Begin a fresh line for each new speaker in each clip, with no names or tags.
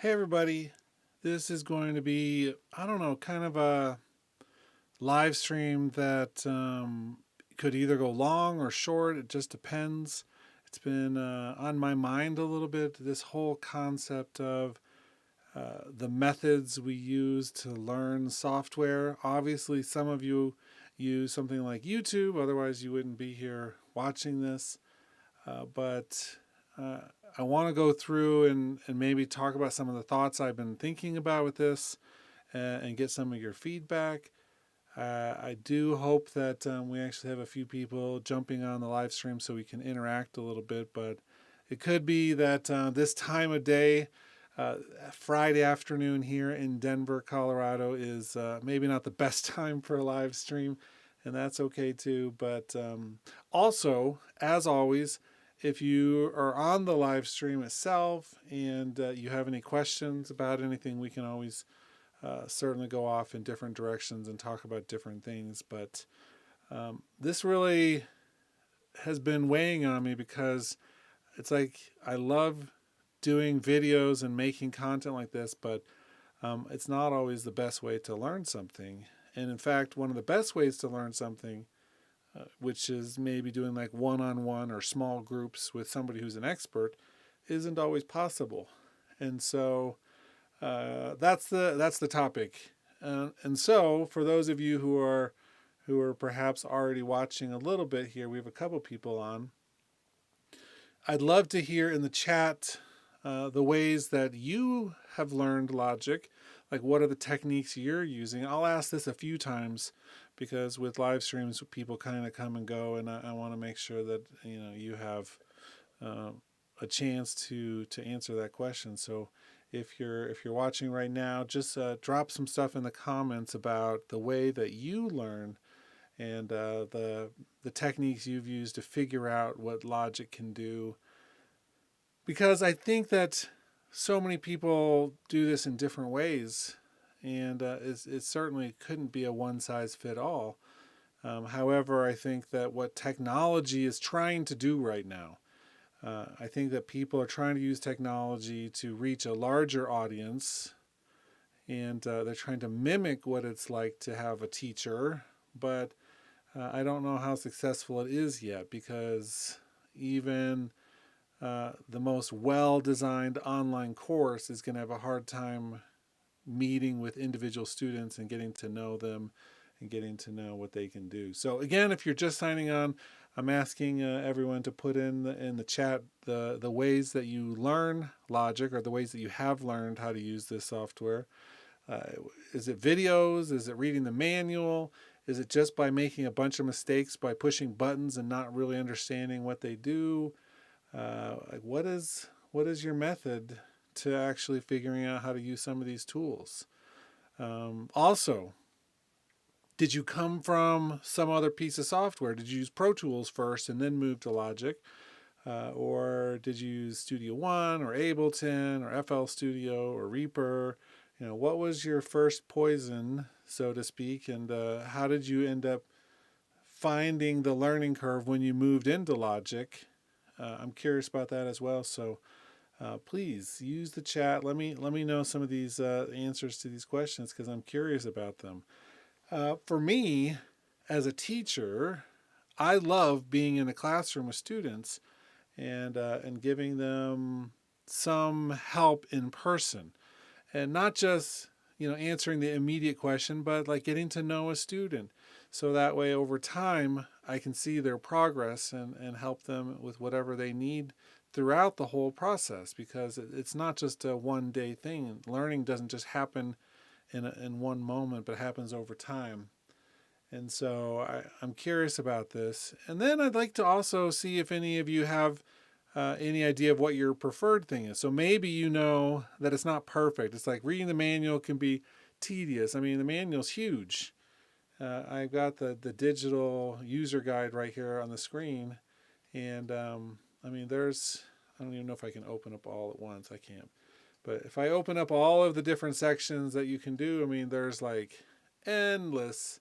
Hey everybody, this is going to be, I don't know, kind of a live stream that could either go long or short. It just depends. It's been on my mind a little bit, this whole concept of the methods we use to learn software. Obviously, some of you use something like YouTube, otherwise, you wouldn't be here watching this. But I want to go through and maybe talk about some of the thoughts I've been thinking about with this and get some of your feedback. I do hope that we actually have a few people jumping on the live stream so we can interact a little bit, but it could be that this time of day, uh, Friday afternoon here in Denver, Colorado, is maybe not the best time for a live stream, and that's okay too. But also, as always, if you are on the live stream itself and you have any questions about anything, we can always certainly go off in different directions and talk about different things. But this really has been weighing on me because it's like I love doing videos and making content like this, but it's not always the best way to learn something. And in fact, one of the best ways to learn something, which is maybe doing like one-on-one or small groups with somebody who's an expert, isn't always possible. And so that's the topic. And so for those of you who are perhaps already watching a little bit here, we have a couple people on. I'd love to hear in the chat the ways that you have learned logic. Like, what are the techniques you're using? I'll ask this a few times because with live streams, people kind of come and go, and I want to make sure that you have uh, a chance to answer that question. So if you're watching right now, just drop some stuff in the comments about the way that you learn and the techniques you've used to figure out what logic can do. Because I think that so many people do this in different ways, and it certainly couldn't be a one size fit all. However, I think that what technology is trying to do right now, I think that people are trying to use technology to reach a larger audience, and they're trying to mimic what it's like to have a teacher. But I don't know how successful it is yet because even the most well designed online course is going to have a hard time meeting with individual students and getting to know them and getting to know what they can do. So again, if you're just signing on, I'm asking everyone to put in the chat the ways that you learn logic or the ways that you have learned how to use this software. Uh, is it videos? Is it reading the manual? Is it just by making a bunch of mistakes by pushing buttons and not really understanding what they do? Like what is your method to actually figuring out how to use some of these tools? Also, did you come from some other piece of software? Did you use Pro Tools first and then move to Logic? Or did you use Studio One or Ableton or FL Studio or Reaper? What was your first poison, so to speak, and how did you end up finding the learning curve when you moved into Logic? I'm curious about that as well. So please use the chat. Let me know some of these answers to these questions because I'm curious about them. For me, as a teacher, I love being in a classroom with students and giving them some help in person, and not just answering the immediate question, but like getting to know a student, so that way over time I can see their progress and help them with whatever they need throughout the whole process, because it's not just a one day thing. Learning doesn't just happen in one moment, but happens over time. And so I'm curious about this. And then I'd like to also see if any of you have any idea of what your preferred thing is. So maybe you know that it's not perfect. It's like reading the manual can be tedious. I mean, the manual's huge. I've got the digital user guide right here on the screen. And I mean, I don't even know if I can open up all at once. I can't. But if I open up all of the different sections that you can do, I mean, there's like endless.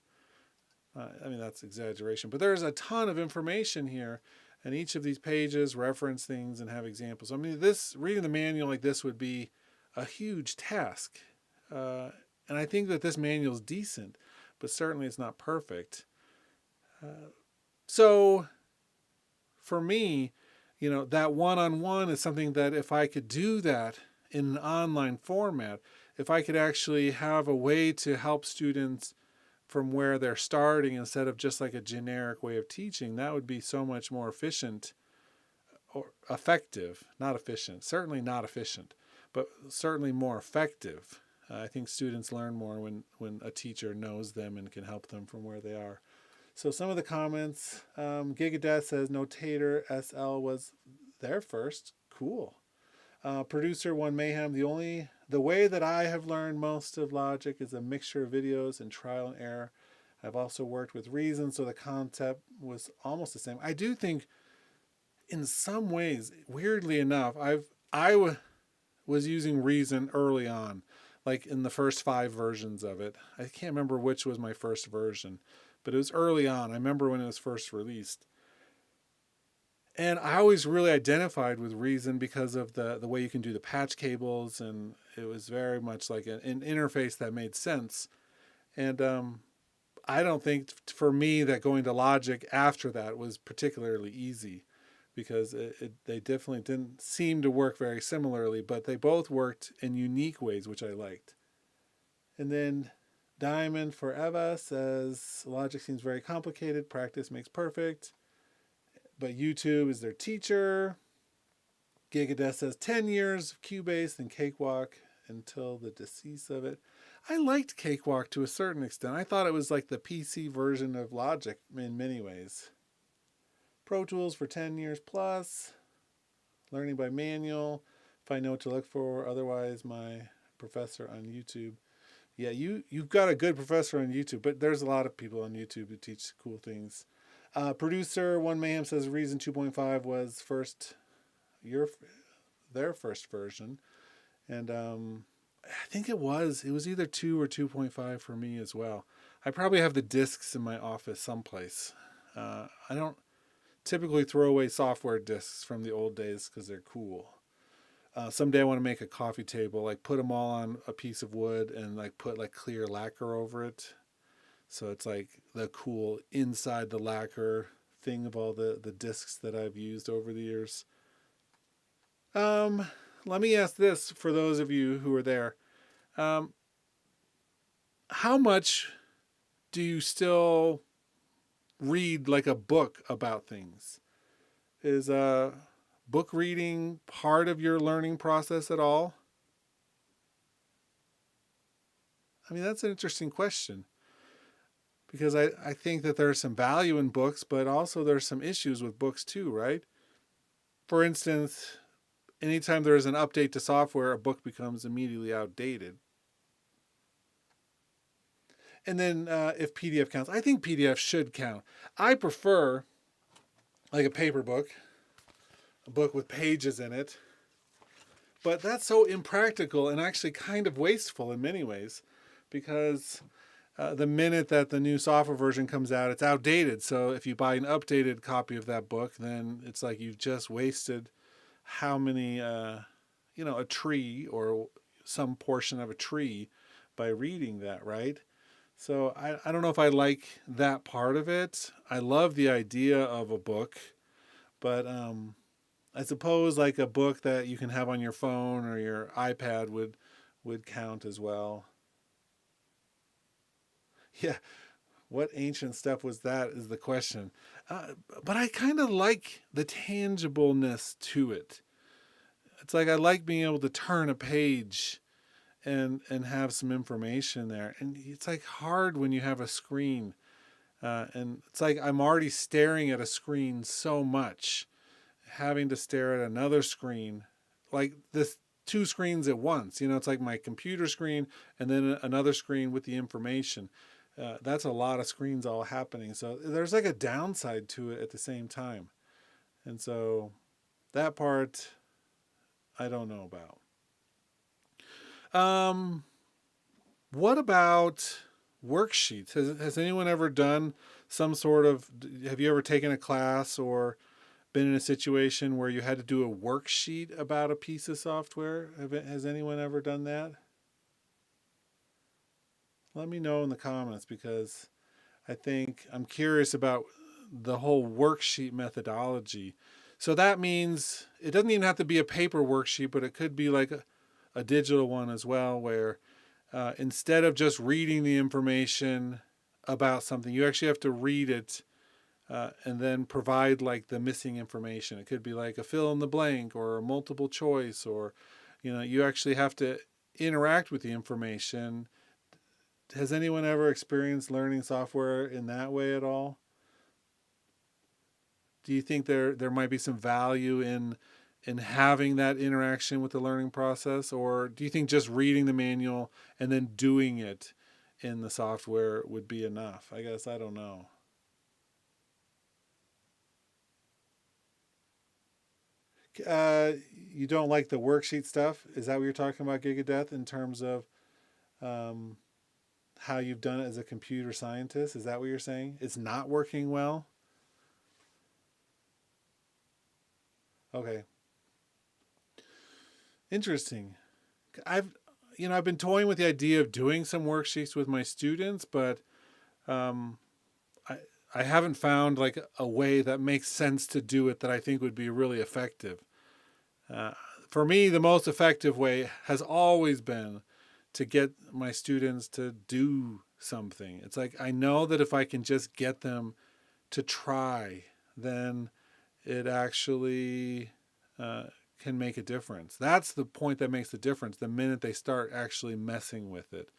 I mean, that's exaggeration, but there's a ton of information here, and each of these pages reference things and have examples. I mean, reading the manual like this would be a huge task. And I think that this manual is decent, but certainly it's not perfect. So for me, that one-on-one is something that if I could do that in an online format, if I could actually have a way to help students from where they're starting instead of just like a generic way of teaching, that would be so much more efficient or effective, not efficient, certainly not efficient, but certainly more effective. I think students learn more when a teacher knows them and can help them from where they are. So some of the comments, Gigadeath says Notator SL was there first. Cool. Producer One Mayhem, the way that I have learned most of logic is a mixture of videos and trial and error. I've also worked with Reason, so the concept was almost the same. I do think in some ways, weirdly enough, I was using Reason early on, like in the first 5 versions of it. I can't remember which was my first version, but it was early on. I remember when it was first released. And I always really identified with Reason because of the way you can do the patch cables, and it was very much like an interface that made sense. And I don't think for me that going to Logic after that was particularly easy, because they definitely didn't seem to work very similarly, but they both worked in unique ways, which I liked. And then Diamond Forever says, Logic seems very complicated. Practice makes perfect. But YouTube is their teacher. Gigadeath says 10 years of Cubase and Cakewalk until the decease of it. I liked Cakewalk to a certain extent. I thought it was like the PC version of Logic in many ways. Pro Tools for 10 years plus. Learning by manual. If I know what to look for. Otherwise, my professor on YouTube. Yeah, you've got a good professor on YouTube, but there's a lot of people on YouTube who teach cool things. Producer One Mayhem says Reason 2.5 was their first version, and I think it was either 2 or 2.5 for me as well. I probably have the discs in my office someplace. I don't typically throw away software discs from the old days because they're cool. Someday I want to make a coffee table, like put them all on a piece of wood and like put like clear lacquer over it. So it's like the cool inside the lacquer thing of all the discs that I've used over the years. Let me ask this for those of you who are there. How much do you still read like a book about things? Is book reading part of your learning process at all? I mean, that's an interesting question, because I think that there's some value in books, but also there's some issues with books too, right? For instance, anytime there's an update to software, a book becomes immediately outdated. And then if PDF counts, I think PDF should count. I prefer like a paper book, a book with pages in it, but that's so impractical and actually kind of wasteful in many ways, because the minute that the new software version comes out, it's outdated. So if you buy an updated copy of that book, then it's like you've just wasted how many, a tree or some portion of a tree by reading that, right? So I don't know if I like that part of it. I love the idea of a book, but I suppose like a book that you can have on your phone or your iPad would count as well. Yeah, what ancient stuff was that is the question. But I kind of like the tangibleness to it. It's like I like being able to turn a page and have some information there. And it's like hard when you have a screen. And it's like I'm already staring at a screen so much. Having to stare at another screen, like this 2 screens at once. It's like my computer screen and then another screen with the information. That's a lot of screens all happening. So there's like a downside to it at the same time. And so that part, I don't know about. What about worksheets? Has anyone ever done some sort of, have you ever taken a class or been in a situation where you had to do a worksheet about a piece of software? Has anyone ever done that? Let me know in the comments, because I'm curious about the whole worksheet methodology. So that means it doesn't even have to be a paper worksheet, but it could be like a digital one as well, where instead of just reading the information about something, you actually have to read it and then provide like the missing information. It could be like a fill in the blank or a multiple choice, or you actually have to interact with the information. Has anyone ever experienced learning software in that way at all? Do you think there might be some value in having that interaction with the learning process, or do you think just reading the manual and then doing it in the software would be enough? I guess I don't know. You don't like the worksheet stuff? Is that what you're talking about, Gigadeath, in terms of um, how you've done it as a computer scientist? Is that what you're saying? It's not working well? Okay. Interesting. I've I've been toying with the idea of doing some worksheets with my students, but um, I I haven't found like a way that makes sense to do it that I think would be really effective. Uh, for me, the most effective way has always been to get my students to do something. It's like I know that if I can just get them to try, then it actually uh, can make a difference. That's the point that makes the difference the minute they start actually messing with it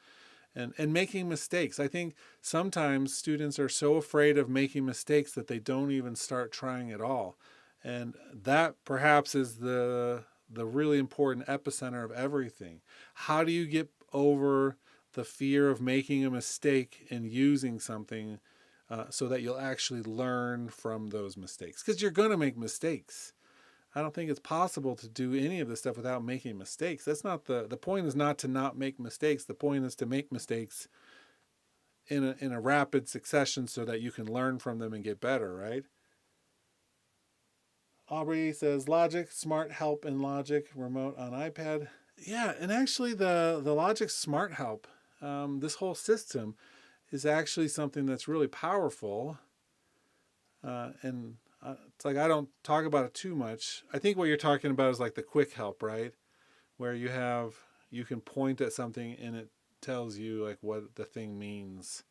and making mistakes. I think sometimes students are so afraid of making mistakes that they don't even start trying at all. And that perhaps is the really important epicenter of everything. How do you get over the fear of making a mistake in using something so that you'll actually learn from those mistakes? Because you're going to make mistakes. I don't think it's possible to do any of this stuff without making mistakes. That's not the point. Is not to not make mistakes. The point is to make mistakes in a rapid succession so that you can learn from them and get better, right? Aubrey says Logic, Smart Help in Logic, remote on iPad. Yeah, and actually the Logic Smart Help, this whole system is actually something that's really powerful. And it's like I don't talk about it too much. I think what you're talking about is like the quick help, right? Where you can point at something and it tells you like what the thing means.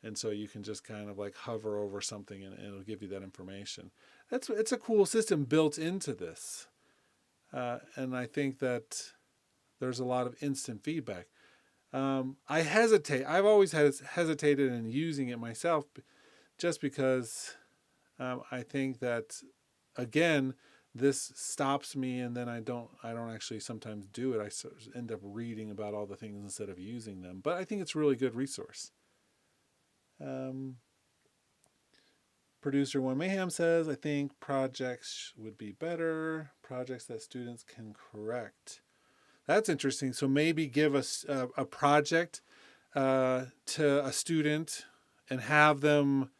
And so you can just kind of like hover over something and it'll give you that information. It's a cool system built into this. And I think that there's a lot of instant feedback. I hesitate. I've always hesitated in using it myself, just because I think that again, this stops me, and then I don't actually sometimes do it. I sort of end up reading about all the things instead of using them. But I think it's a really good resource. Um, Producer One Mayhem says, I think projects would be better. Projects that students can correct. That's interesting. So maybe give us a project to a student and have them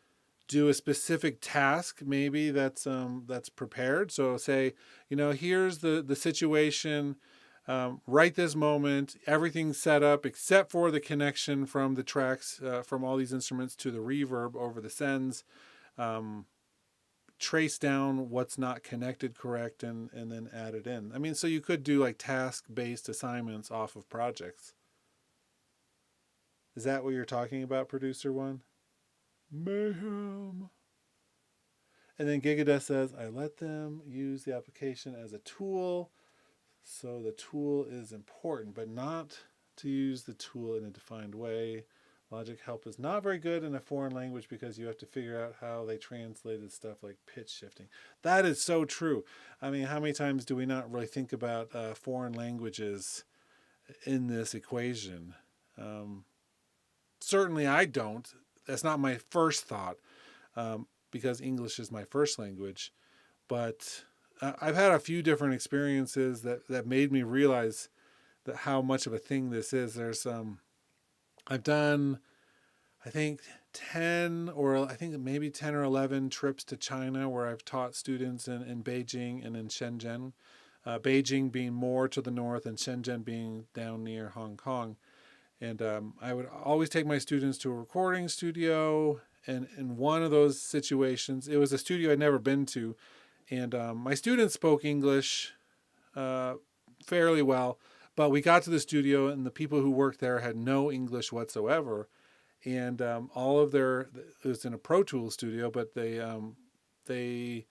do a specific task, maybe that's prepared. So say, here's the situation. Right this moment, everything's set up except for the connection from the tracks from all these instruments to the reverb over the sends. Trace down what's not connected correct and then add it in. I mean, so you could do like task-based assignments off of projects. Is that what you're talking about, Producer One? Mayhem. And then Gigadeath says, I let them use the application as a tool. So the tool is important, but not to use the tool in a defined way. Logic Help is not very good in a foreign language because you have to figure out how they translated stuff like pitch shifting. That is so true. I mean, how many times do we not really think about foreign languages in this equation? Certainly I don't. That's not my first thought because English is my first language. But I've had a few different experiences that made me realize that how much of a thing this is. I've done, I think, 10 or I think maybe 10 or 11 trips to China where I've taught students in Beijing and in Shenzhen. Beijing being more to the north and Shenzhen being down near Hong Kong. And I would always take my students to a recording studio. And in one of those situations, it was a studio I'd never been to. And my students spoke English fairly well. But we got to the studio, and the people who worked there had no English whatsoever. And all of their, it was in a Pro Tools studio, but they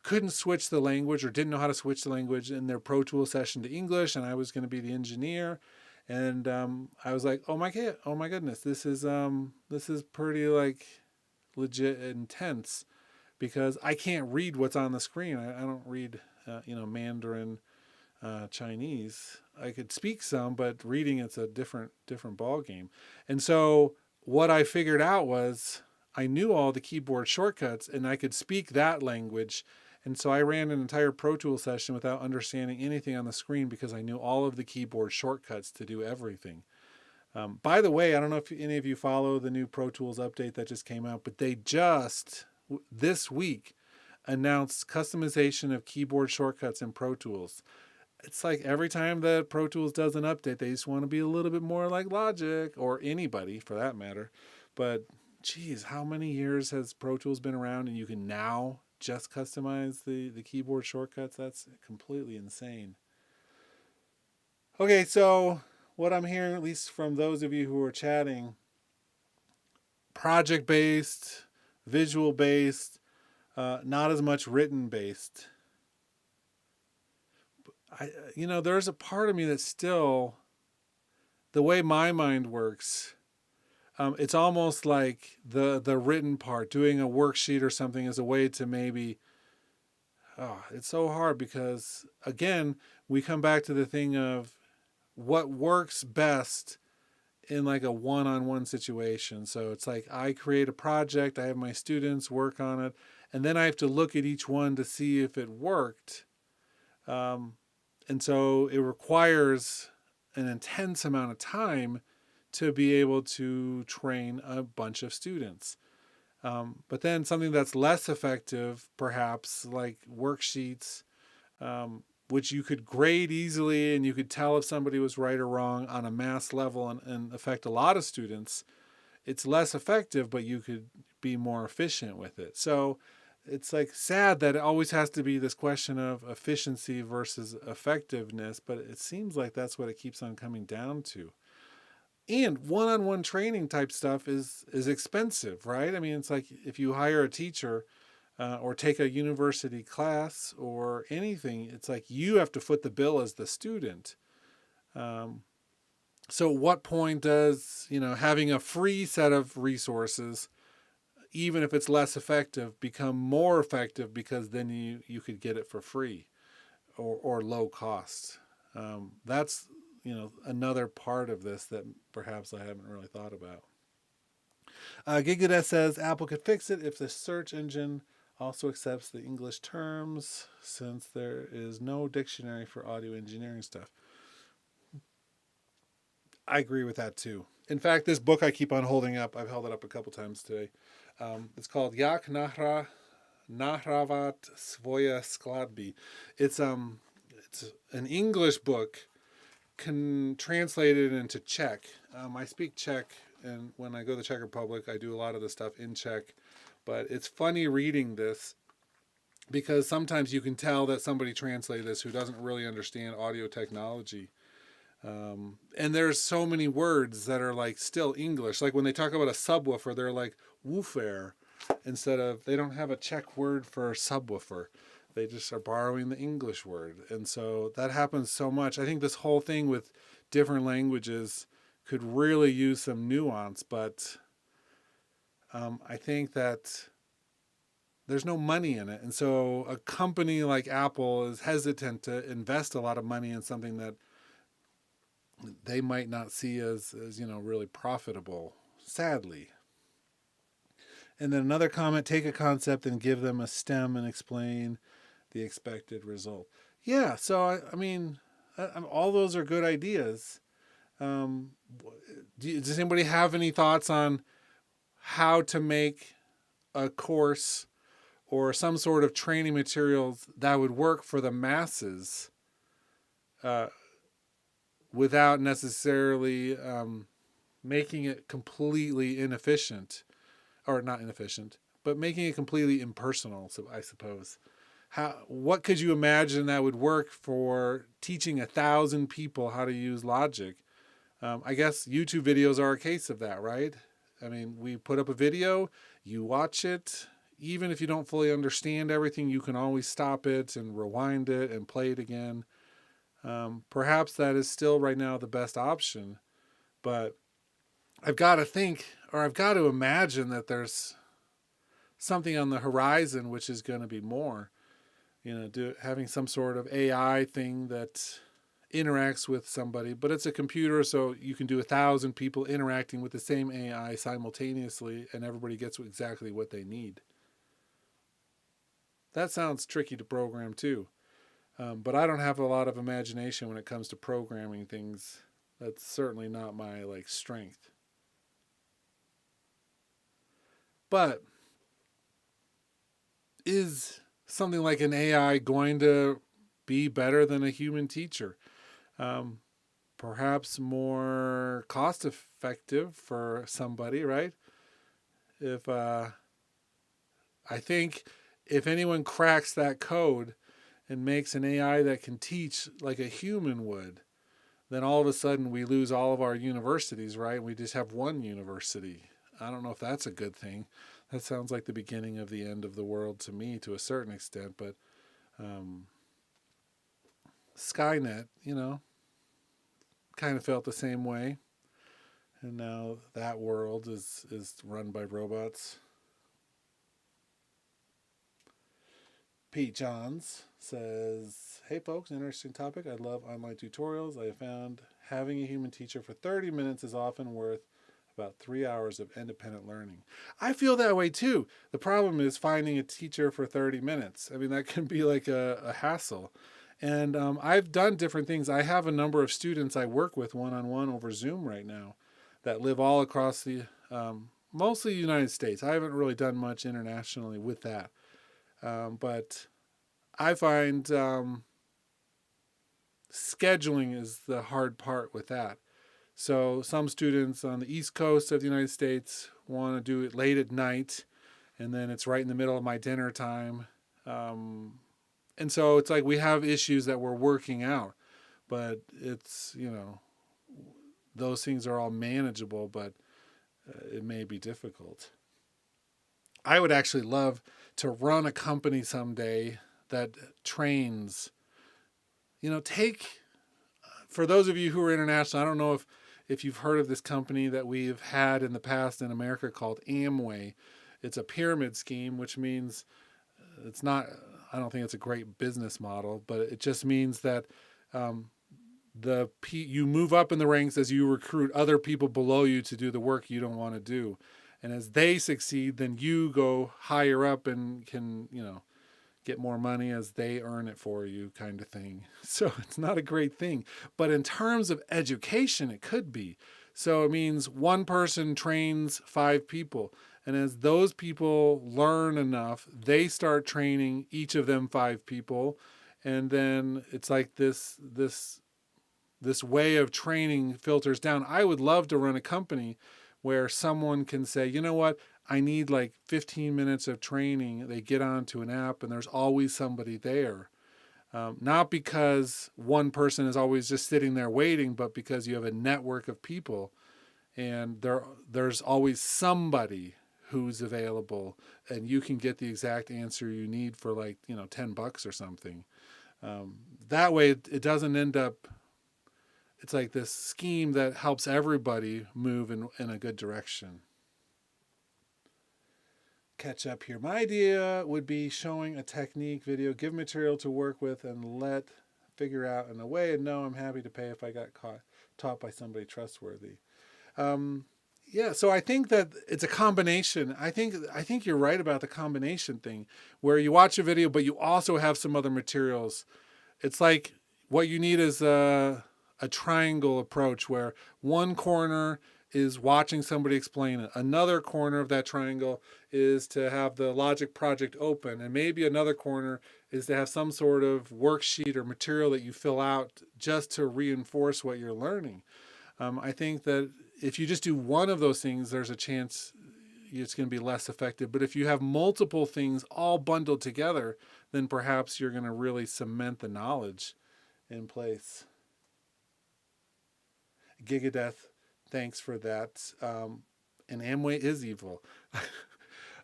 couldn't switch the language or didn't know how to switch the language in their Pro Tools session to English. And I was going to be the engineer. And I was like, oh my goodness, this is pretty like legit intense because I can't read what's on the screen. I don't read, Mandarin, Chinese. I could speak some, but reading it's a different ball game. And so what I figured out was I knew all the keyboard shortcuts and I could speak that language. And so I ran an entire Pro Tools session without understanding anything on the screen because I knew all of the keyboard shortcuts to do everything. By the way, I don't know if any of you follow the new Pro Tools update that just came out, but they just this week announced customization of keyboard shortcuts in Pro Tools. It's like every time that Pro Tools does an update, they just want to be a little bit more like Logic or anybody for that matter. But geez, how many years has Pro Tools been around and you can now just customize the keyboard shortcuts? That's completely insane. Okay, so what I'm hearing, at least from those of you who are chatting, project-based, visual-based, not as much written-based. There's a part of me that's still, the way my mind works, it's almost like the written part, doing a worksheet or something is a way to maybe, it's so hard because, again, we come back to the thing of what works best in like a one-on-one situation. So it's like I create a project, I have my students work on it, and then I have to look at each one to see if it worked. And so it requires an intense amount of time to be able to train a bunch of students. But then something that's less effective, perhaps like worksheets, which you could grade easily and you could tell if somebody was right or wrong on a mass level and affect a lot of students, it's less effective, but you could be more efficient with it. So it's like sad that it always has to be this question of efficiency versus effectiveness, but it seems like that's what it keeps on coming down to. And one-on-one training type stuff is expensive, right? I mean, it's like if you hire a teacher or take a university class or anything, it's like you have to foot the bill as the student. So at what point does, having a free set of resources, even if it's less effective, become more effective because then you could get it for free or low cost? That's, another part of this that perhaps I haven't really thought about. Gigadet says Apple could fix it if the search engine also accepts the English terms, since there is no dictionary for audio engineering stuff. I agree with that too. In fact, this book I keep on holding up, I've held it up a couple times today. It's called Jak Nahravat Svoje Skladby. It's an English book translated into Czech. I speak Czech, and when I go to the Czech Republic, I do a lot of the stuff in Czech. But it's funny reading this because sometimes you can tell that somebody translated this who doesn't really understand audio technology. And there's so many words that are like still English. Like when they talk about a subwoofer, they're like woofer they don't have a Czech word for subwoofer. They just are borrowing the English word. And so that happens so much. I think this whole thing with different languages could really use some nuance, but I think that there's no money in it. And so a company like Apple is hesitant to invest a lot of money in something that they might not see as really profitable, sadly. And then another comment, take a concept and give them a stem and explain the expected result. Yeah, so I mean, all those are good ideas. Does anybody have any thoughts on how to make a course or some sort of training materials that would work for the masses uh, without necessarily making it completely inefficient, or not inefficient, but making it completely impersonal, so I suppose. What could you imagine that would work for teaching 1,000 people how to use logic? I guess YouTube videos are a case of that, right? I mean, we put up a video, you watch it. Even if you don't fully understand everything, you can always stop it and rewind it and play it again. Perhaps that is still right now the best option, but I've got to think, or I've got to imagine that there's something on the horizon which is going to be more. Having some sort of AI thing that interacts with somebody, but it's a computer, so you can do 1,000 people interacting with the same AI simultaneously, and everybody gets exactly what they need. That sounds tricky to program too, but I don't have a lot of imagination when it comes to programming things. That's certainly not my strength. But is something like an AI going to be better than a human teacher? Perhaps more cost effective for somebody, right? If I think if anyone cracks that code and makes an AI that can teach like a human would, then all of a sudden we lose all of our universities, right? We just have one university. I don't know if that's a good thing. That sounds like the beginning of the end of the world to me, to a certain extent. But Skynet, kind of felt the same way. And now that world is run by robots. Pete Johns says, hey folks, interesting topic. I love online tutorials. I have found having a human teacher for 30 minutes is often worth about 3 hours of independent learning. I feel that way too. The problem is finding a teacher for 30 minutes. I mean, that can be like a hassle. And I've done different things. I have a number of students I work with one-on-one over Zoom right now that live all across the, mostly the United States. I haven't really done much internationally with that. But I find scheduling is the hard part with that. So some students on the East Coast of the United States want to do it late at night, and then it's right in the middle of my dinner time. And so it's like we have issues that we're working out, but it's, those things are all manageable, but it may be difficult. I would actually love to run a company someday that trains, for those of you who are international, I don't know if you've heard of this company that we've had in the past in America called Amway. It's a pyramid scheme, which means it's not, I don't think it's a great business model, but it just means that you move up in the ranks as you recruit other people below you to do the work you don't want to do. And as they succeed, then you go higher up and can, get more money as they earn it for you, kind of thing. So it's not a great thing. But in terms of education, it could be. So it means one person trains 5 people. And as those people learn enough, they start training each of them 5 people. And then it's like this way of training filters down. I would love to run a company where someone can say, you know what, I need 15 minutes of training. They get onto an app and there's always somebody there. Not because one person is always just sitting there waiting, but because you have a network of people and there's always somebody who's available and you can get the exact answer you need for $10 or something. That way it doesn't end up, it's like this scheme that helps everybody move in a good direction. Catch up here. My idea would be showing a technique video, give material to work with, and figure out in a way, and know I'm happy to pay if I got taught by somebody trustworthy. So I think that it's a combination. I think you're right about the combination thing, where you watch a video, but you also have some other materials. It's like what you need is a triangle approach where one corner is watching somebody explain it. Another corner of that triangle is to have the logic project open. And maybe another corner is to have some sort of worksheet or material that you fill out just to reinforce what you're learning. I think that if you just do one of those things, there's a chance it's going to be less effective. But if you have multiple things all bundled together, then perhaps you're going to really cement the knowledge in place. Gigadeath, thanks for that. And Amway is evil.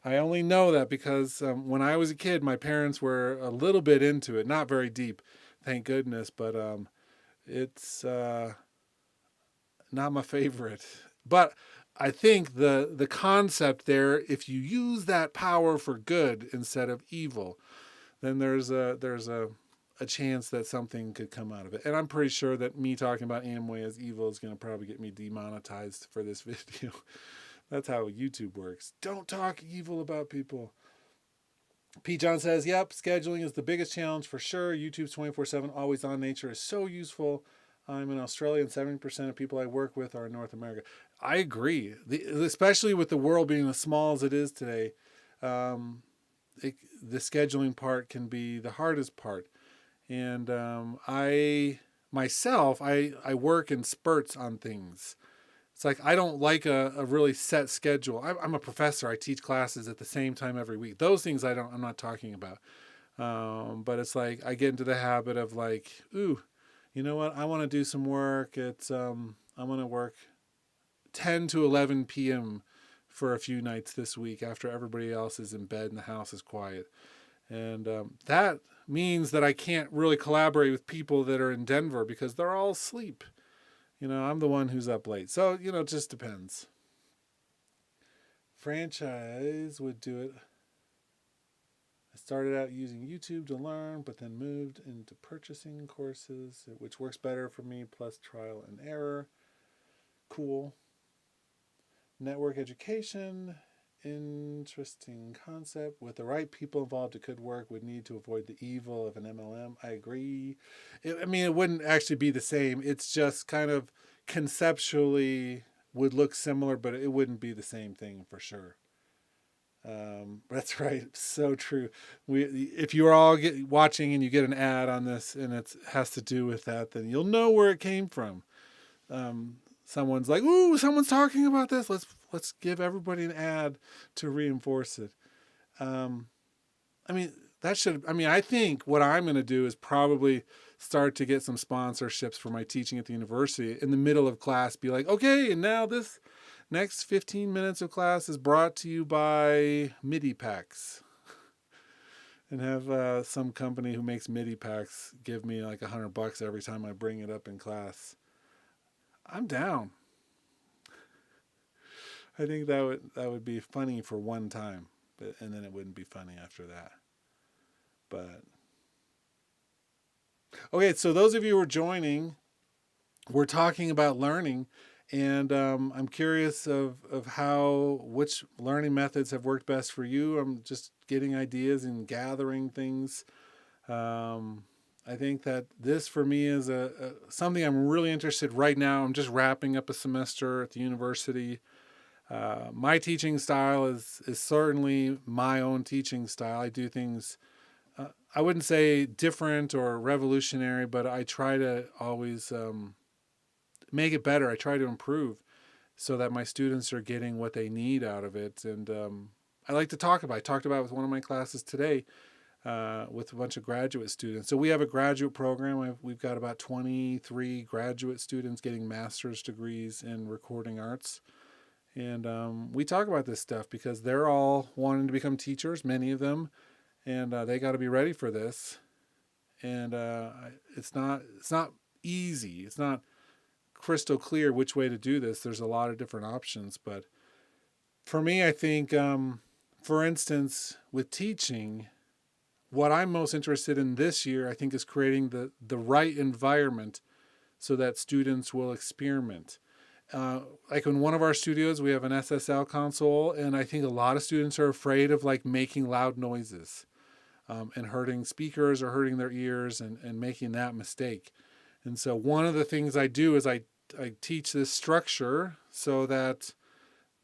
I only know that because when I was a kid, my parents were a little bit into it, not very deep, thank goodness, but it's not my favorite. But I think the concept there, if you use that power for good instead of evil, then there's a chance that something could come out of it. And I'm pretty sure that me talking about Amway as evil is going to probably get me demonetized for this video. That's how YouTube works. Don't talk evil about people. P. John says, yep, scheduling is the biggest challenge for sure. YouTube's 24/7 always on nature is so useful. I'm in Australia and 70% of people I work with are in North America. I agree. Especially with the world being as small as it is today, the scheduling part can be the hardest part. And I work in spurts on things. It's like I don't like a really set schedule. I'm a professor. I teach classes at the same time every week. Those things I'm not talking about. But it's like I get into the habit of like, ooh, you know what? I want to do some work. I want to work 10 to 11 p.m. for a few nights this week after everybody else is in bed and the house is quiet. And that means that I can't really collaborate with people that are in Denver because they're all asleep. I'm the one who's up late. So, it just depends. Franchise would do it. I started out using YouTube to learn, but then moved into purchasing courses, which works better for me, plus trial and error. Cool. Network education. Interesting concept. With the right people involved, it could work. Would need to avoid the evil of an MLM. I agree. It wouldn't actually be the same. It's just kind of conceptually would look similar, but it wouldn't be the same thing for sure. That's right. So true. If you're all watching and you get an ad on this and it has to do with that, then you'll know where it came from. Someone's like, ooh, someone's talking about this. Let's give everybody an ad to reinforce it. I think what I'm going to do is probably start to get some sponsorships for my teaching at the university in the middle of class. Be like, okay, and now this next 15 minutes of class is brought to you by MIDI packs. And have some company who makes MIDI packs give me like $100 every time I bring it up in class. I'm down. I think that would be funny for one time, and then it wouldn't be funny after that. But okay, so those of you who are joining, we're talking about learning, and I'm curious of which learning methods have worked best for you. I'm just getting ideas and gathering things. I think that this for me is something I'm really interested right now. I'm just wrapping up a semester at the university. My teaching style is certainly my own teaching style. I do things, I wouldn't say different or revolutionary, but I try to always make it better. I try to improve so that my students are getting what they need out of it. And I like to talk about it. I talked about it with one of my classes today. With a bunch of graduate students. So we have a graduate program. We've got about 23 graduate students getting master's degrees in recording arts. And we talk about this stuff because they're all wanting to become teachers, many of them, and they got to be ready for this. And it's not easy. It's not crystal clear which way to do this. There's a lot of different options. But for me, I think, for instance, with teaching, what I'm most interested in this year, I think, is creating the right environment so that students will experiment. Like in one of our studios, we have an SSL console, and I think a lot of students are afraid of like making loud noises and hurting speakers or hurting their ears and making that mistake. And so one of the things I do is I teach this structure so that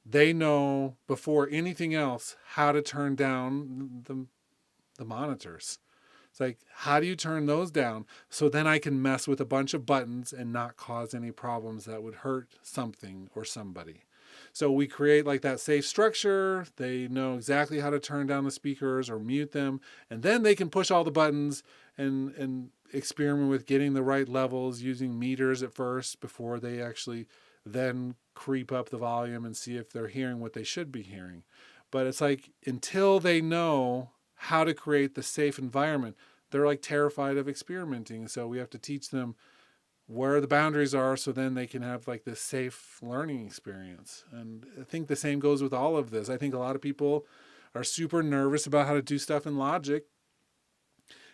they know before anything else how to turn down the monitors. It's like, how do you turn those down so then I can mess with a bunch of buttons and not cause any problems that would hurt something or somebody? So we create like that safe structure. They know exactly how to turn down the speakers or mute them, and then they can push all the buttons and experiment with getting the right levels using meters at first before they actually then creep up the volume and see if they're hearing what they should be hearing. But it's like until they know how to create the safe environment, they're like terrified of experimenting. So we have to teach them where the boundaries are so then they can have like this safe learning experience. And I think the same goes with all of this. I think a lot of people are super nervous about how to do stuff in Logic,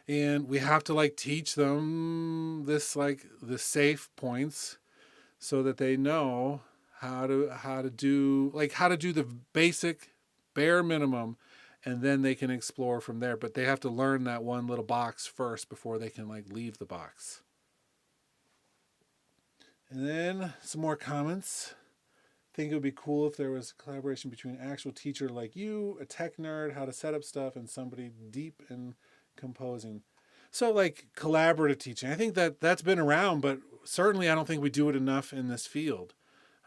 and we have to like teach them this like the safe points so that they know how to do the basic bare minimum, and then they can explore from there. But they have to learn that one little box first before they can like leave the box. And then some more comments. I think it would be cool if there was a collaboration between an actual teacher like you, a tech nerd, how to set up stuff, and somebody deep in composing. So like collaborative teaching. I think that's been around, but certainly I don't think we do it enough in this field.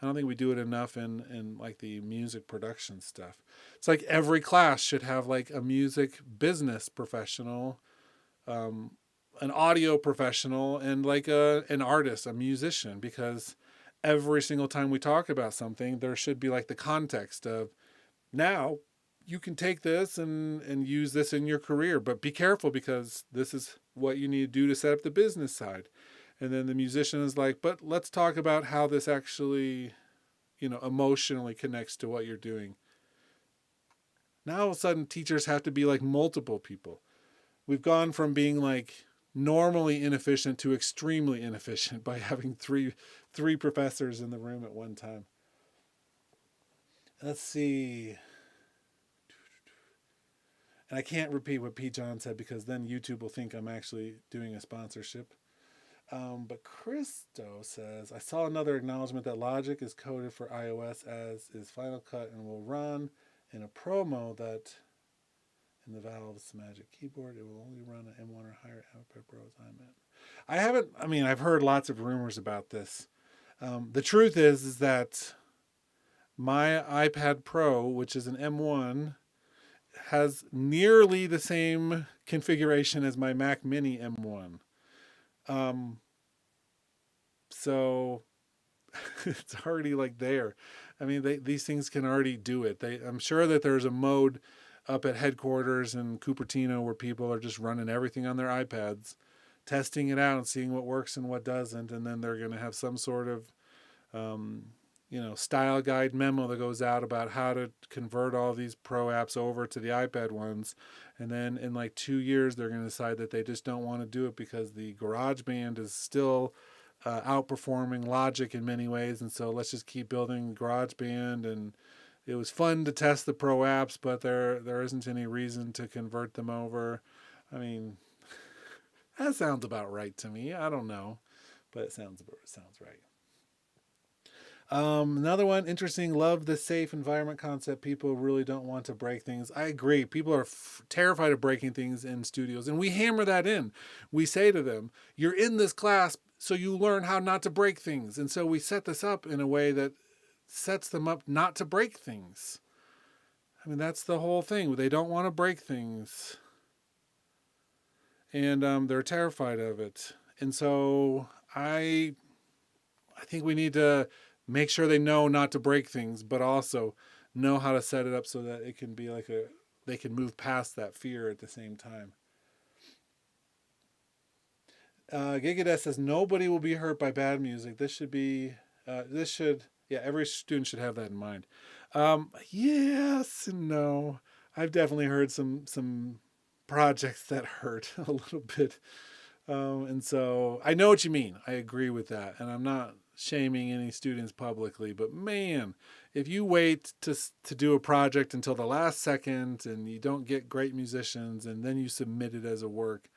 I don't think we do it enough in like the music production stuff. It's like every class should have like a music business professional, an audio professional, and like an artist, a musician, because every single time we talk about something, there should be like the context of, now you can take this and use this in your career, but be careful because this is what you need to do to set up the business side. And then the musician is like, but let's talk about how this actually, emotionally connects to what you're doing. Now all of a sudden teachers have to be like multiple people. We've gone from being like normally inefficient to extremely inefficient by having three professors in the room at one time. Let's see. And I can't repeat what Pete John said because then YouTube will think I'm actually doing a sponsorship. But Christo says, I saw another acknowledgement that Logic is coded for iOS as is Final Cut and will run in a promo that in the Valve's Magic Keyboard, it will only run an M1 or higher output Pros I've heard lots of rumors about this. The truth is that my iPad Pro, which is an M1, has nearly the same configuration as my Mac Mini M1. So it's already like there. I mean, these things can already do it. I'm sure that there's a mode up at headquarters in Cupertino where people are just running everything on their iPads, testing it out and seeing what works and what doesn't. And then they're going to have some sort of, style guide memo that goes out about how to convert all these pro apps over to the iPad ones. And then in like 2 years, they're going to decide that they just don't want to do it because the GarageBand is still outperforming Logic in many ways. And so let's just keep building GarageBand. And it was fun to test the pro apps, but there isn't any reason to convert them over. I mean, that sounds about right to me. I don't know, but it sounds right. Another one, interesting. Love the safe environment concept. People really don't want to break things. I agree. People are terrified of breaking things in studios, and we hammer that in. We say to them, you're in this class, so you learn how not to break things. And so we set this up in a way that sets them up not to break things. I mean, that's the whole thing. They don't want to break things. And they're terrified of it. And so I think we need to make sure they know not to break things, but also know how to set it up so that it can be like they can move past that fear at the same time. Gigadesk says, nobody will be hurt by bad music. Every student should have that in mind. Yes and no. I've definitely heard some projects that hurt a little bit. And so I know what you mean. I agree with that. And I'm not shaming any students publicly, but man, if you wait to do a project until the last second and you don't get great musicians and then you submit it as a work,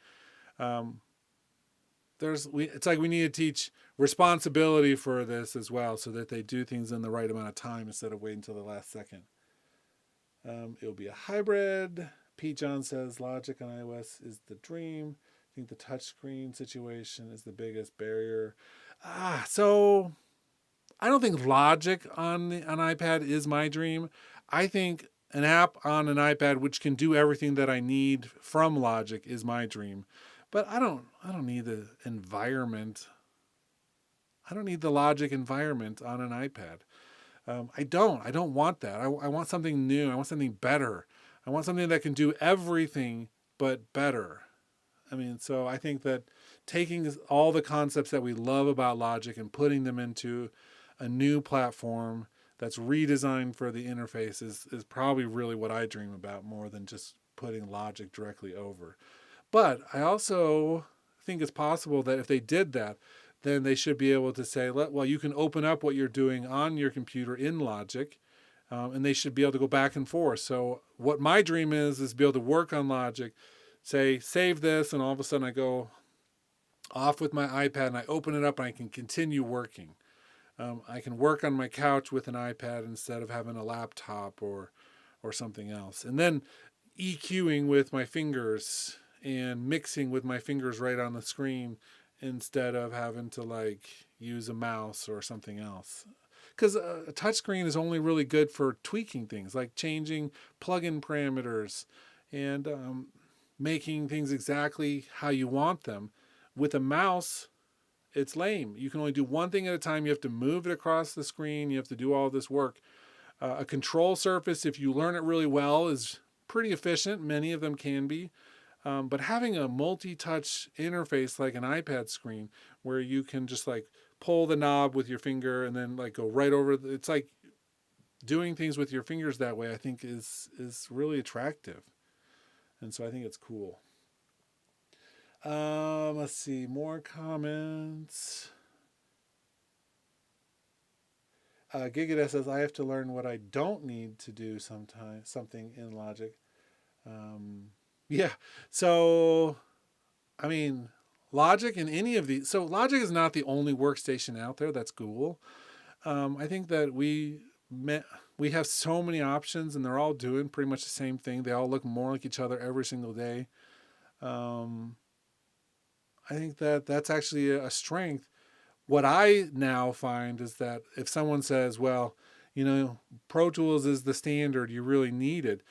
it's like we need to teach responsibility for this as well, so that they do things in the right amount of time instead of waiting until the last second. It will be a hybrid. Pete John says Logic on iOS is the dream. I think the touchscreen situation is the biggest barrier. So I don't think Logic on an iPad is my dream. I think an app on an iPad which can do everything that I need from Logic is my dream. But I don't need the environment. I don't need the Logic environment on an iPad. I don't want that. I want something new. I want something better. I want something that can do everything but better. I mean, so I think that taking all the concepts that we love about Logic and putting them into a new platform that's redesigned for the interface is probably really what I dream about more than just putting Logic directly over. But I also think it's possible that if they did that, then they should be able to say, well, you can open up what you're doing on your computer in Logic, and they should be able to go back and forth. So what my dream is be able to work on Logic, say, save this, and all of a sudden I go off with my iPad and I open it up and I can continue working. I can work on my couch with an iPad instead of having a laptop or something else. And then EQing with my fingers and mixing with my fingers right on the screen instead of having to like use a mouse or something else. Because a touchscreen is only really good for tweaking things like changing plugin parameters and making things exactly how you want them. With a mouse, it's lame. You can only do one thing at a time. You have to move it across the screen. You have to do all this work. A control surface, if you learn it really well, is pretty efficient. Many of them can be. But having a multi-touch interface like an iPad screen where you can just like pull the knob with your finger and then like go right over, it's like doing things with your fingers that way, I think is really attractive. And so I think it's cool. Let's see, more comments. Gigadesk says, I have to learn what I don't need to do something in Logic. Yeah. So, I mean, Logic in any of these. So Logic is not the only workstation out there. That's Google. I think that we have so many options, and they're all doing pretty much the same thing. They all look more like each other every single day. I think that that's actually a strength. What I now find is that if someone says, well, Pro Tools is the standard, you really need it.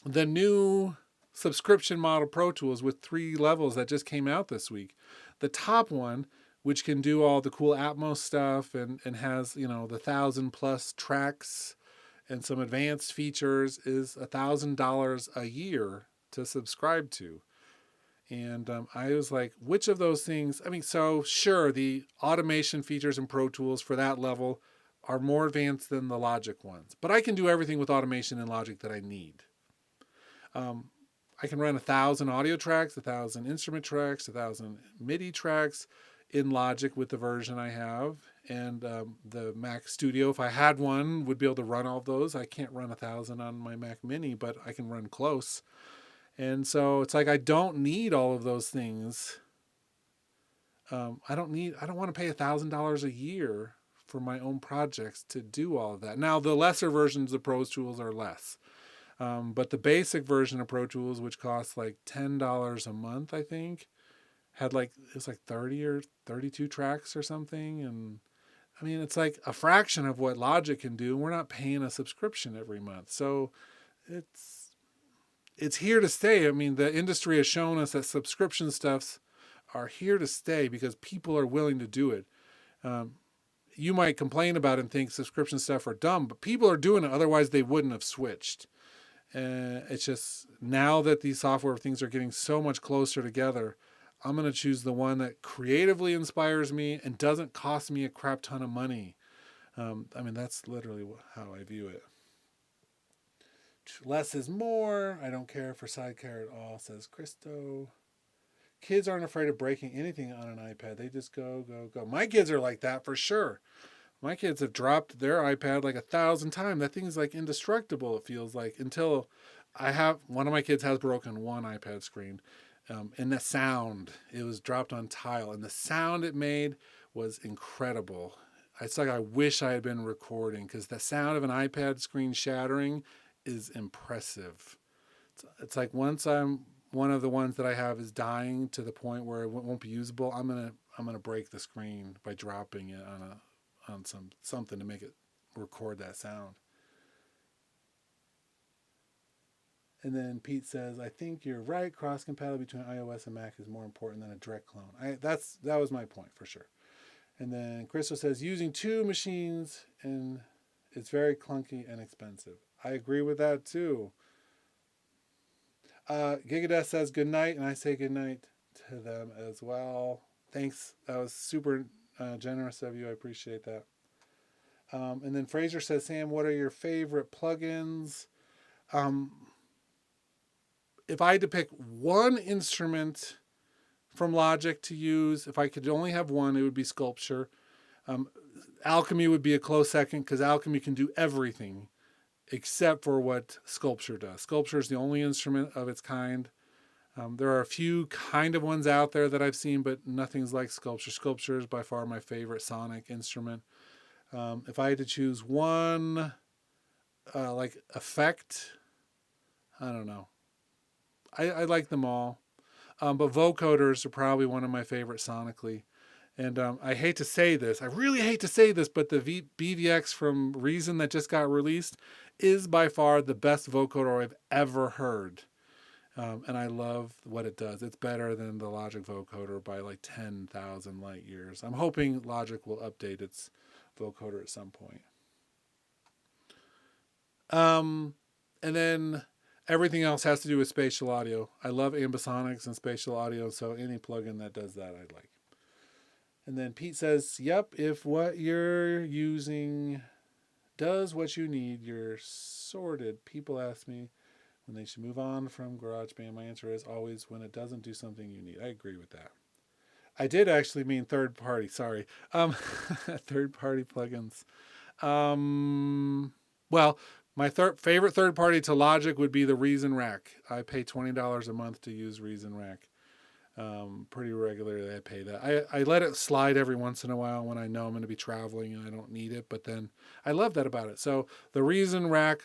The new subscription model Pro Tools with 3 levels that just came out this week. The top one, which can do all the cool Atmos stuff and has, the 1,000+ tracks and some advanced features, is $1,000 a year to subscribe to. And I was like, which of those things? I mean, so sure, the automation features in Pro Tools for that level are more advanced than the Logic ones. But I can do everything with automation in Logic that I need. I can run 1,000 audio tracks, 1,000 instrument tracks, 1,000 MIDI tracks in Logic with the version I have. And the Mac Studio, if I had one, would be able to run all of those. I can't run 1,000 on my Mac Mini, but I can run close. And so it's like I don't need all of those things. I don't want to pay $1,000 a year for my own projects to do all of that. Now, the lesser versions of Pro Tools are less. But the basic version of Pro Tools, which costs like $10 a month, I think, had it's like 30 or 32 tracks or something. And I mean, it's like a fraction of what Logic can do. We're not paying a subscription every month. So it's here to stay. I mean, the industry has shown us that subscription stuffs are here to stay because people are willing to do it. You might complain about it and think subscription stuff are dumb, but people are doing it. Otherwise, they wouldn't have switched. It's just now that these software things are getting so much closer together, I'm going to choose the one that creatively inspires me and doesn't cost me a crap ton of money. I mean, that's literally how I view it. Less is more. I don't care for Sidecar at all, says Christo. Kids aren't afraid of breaking anything on an iPad. They just go, go, go. My kids are like that for sure. My kids have dropped their iPad like 1,000 times. That thing's like indestructible, it feels like, until one of my kids has broken one iPad screen. And the sound, it was dropped on tile, and the sound it made was incredible. It's like I wish I had been recording, because the sound of an iPad screen shattering is impressive. It's like once I'm one of the ones that I have is dying to the point where it won't be usable, I'm gonna break the screen by dropping it on something to make it record that sound. And then Pete says, "I think you're right. Cross compatibility between iOS and Mac is more important than a direct clone." That was my point for sure. And then Crystal says, "Using two machines and it's very clunky and expensive." I agree with that too. Gigadeath says good night, and I say good night to them as well. Thanks. That was super generous of you. I appreciate that. And then Fraser says, "Sam, what are your favorite plugins?" If I had to pick one instrument from Logic to use, if I could only have one, it would be Sculpture. Alchemy would be a close second, because Alchemy can do everything except for what Sculpture does. Sculpture is the only instrument of its kind. There are a few kind of ones out there that I've seen, but nothing's like Sculpture. Sculpture is by far my favorite sonic instrument. If I had to choose one, like effect, I don't know. I like them all. But vocoders are probably one of my favorite sonically. And I hate to say this, I really hate to say this, but the BVX from Reason that just got released is by far the best vocoder I've ever heard. And I love what it does. It's better than the Logic vocoder by like 10,000 light years. I'm hoping Logic will update its vocoder at some point. And then everything else has to do with spatial audio. I love ambisonics and spatial audio, so any plugin that does that I like. And then Pete says, "Yep, if what you're using does what you need, you're sorted. People ask me when they should move on from GarageBand. My answer is always when it doesn't do something you need." I agree with that. I did actually mean third party, sorry. Third party plugins. Well, my favorite third party to Logic would be the Reason Rack. I pay $20 a month to use Reason Rack. Pretty regularly I pay that. I let it slide every once in a while when I know I'm going to be traveling and I don't need it, but then I love that about it. So the Reason Rack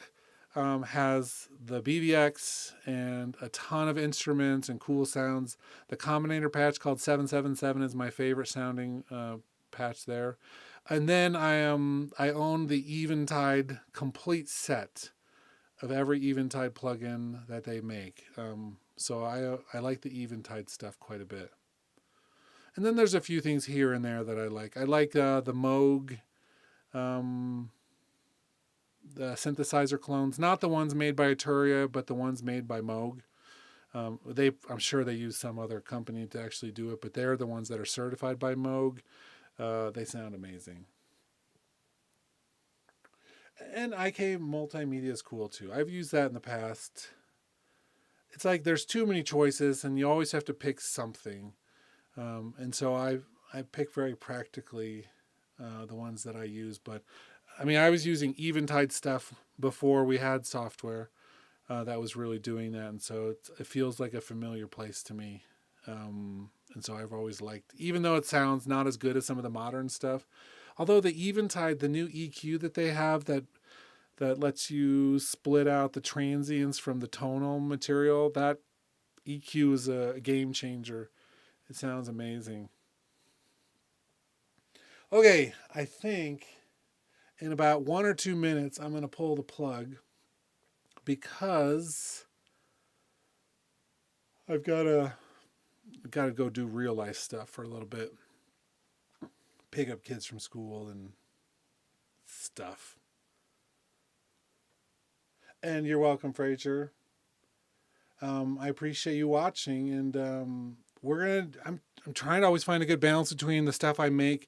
has the BVX and a ton of instruments and cool sounds. The Combinator patch called 777 is my favorite sounding patch there. And then I own the Eventide complete set of every Eventide plugin that they make. So I like the Eventide stuff quite a bit. And then there's a few things here and there that I like. I like the Moog, the synthesizer clones, not the ones made by Arturia, but the ones made by Moog. I'm sure they use some other company to actually do it, but they're the ones that are certified by Moog. They sound amazing. And IK Multimedia is cool too. I've used that in the past. It's like there's too many choices and you always have to pick something. And so I pick very practically the ones that I use. But I mean, I was using Eventide stuff before we had software that was really doing that. And so it feels like a familiar place to me. And so I've always liked, even though it sounds not as good as some of the modern stuff, although the Eventide, the new EQ that they have that lets you split out the transients from the tonal material, that EQ is a game changer. It sounds amazing. Okay, I think in about 1 or 2 minutes, I'm going to pull the plug because I've got to go do real life stuff for a little bit. Pick up kids from school and stuff. And you're welcome, Fraser. I appreciate you watching, and I'm trying to always find a good balance between the stuff I make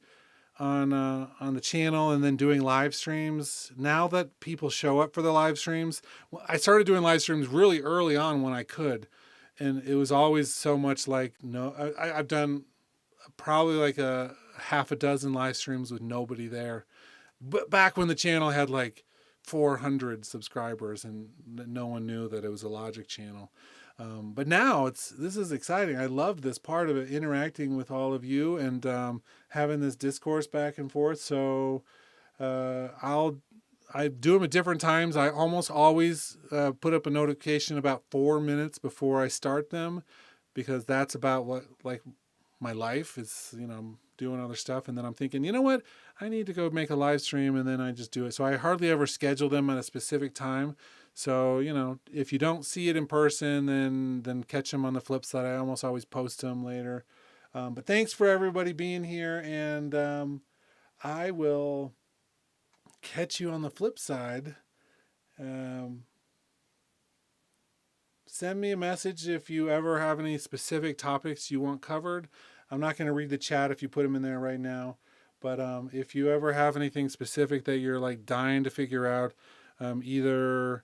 on the channel and then doing live streams. Now that people show up for the live streams, I started doing live streams really early on when I could, and it was always so much like I've done probably like a half a dozen live streams with nobody there, but back when the channel had like 400 subscribers and no one knew that it was a Logic channel. But now this is exciting. I love this part of it, interacting with all of you and having this discourse back and forth. So I do them at different times. I almost always put up a notification about 4 minutes before I start them, because that's about what, like, my life is. I'm doing other stuff, and then I'm thinking, you know what, I need to go make a live stream, and then I just do it. So I hardly ever schedule them at a specific time. So if you don't see it in person, then catch them on the flip side. I almost always post them later. But thanks for everybody being here, and I will catch you on the flip side. Um, Send me a message if you ever have any specific topics you want covered. I'm not going to read the chat if you put them in there right now. But if you ever have anything specific that you're like dying to figure out, either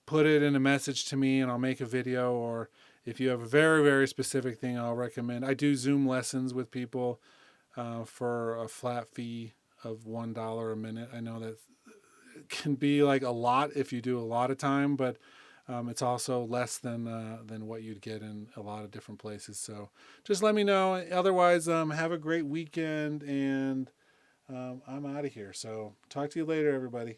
put it in a message to me and I'll make a video, or if you have a very, very specific thing, I'll recommend. I do Zoom lessons with people for a flat fee of $1 a minute. I know that can be like a lot if you do a lot of time, but it's also less than what you'd get in a lot of different places. So just let me know. Otherwise, have a great weekend, and I'm out of here. So talk to you later, everybody.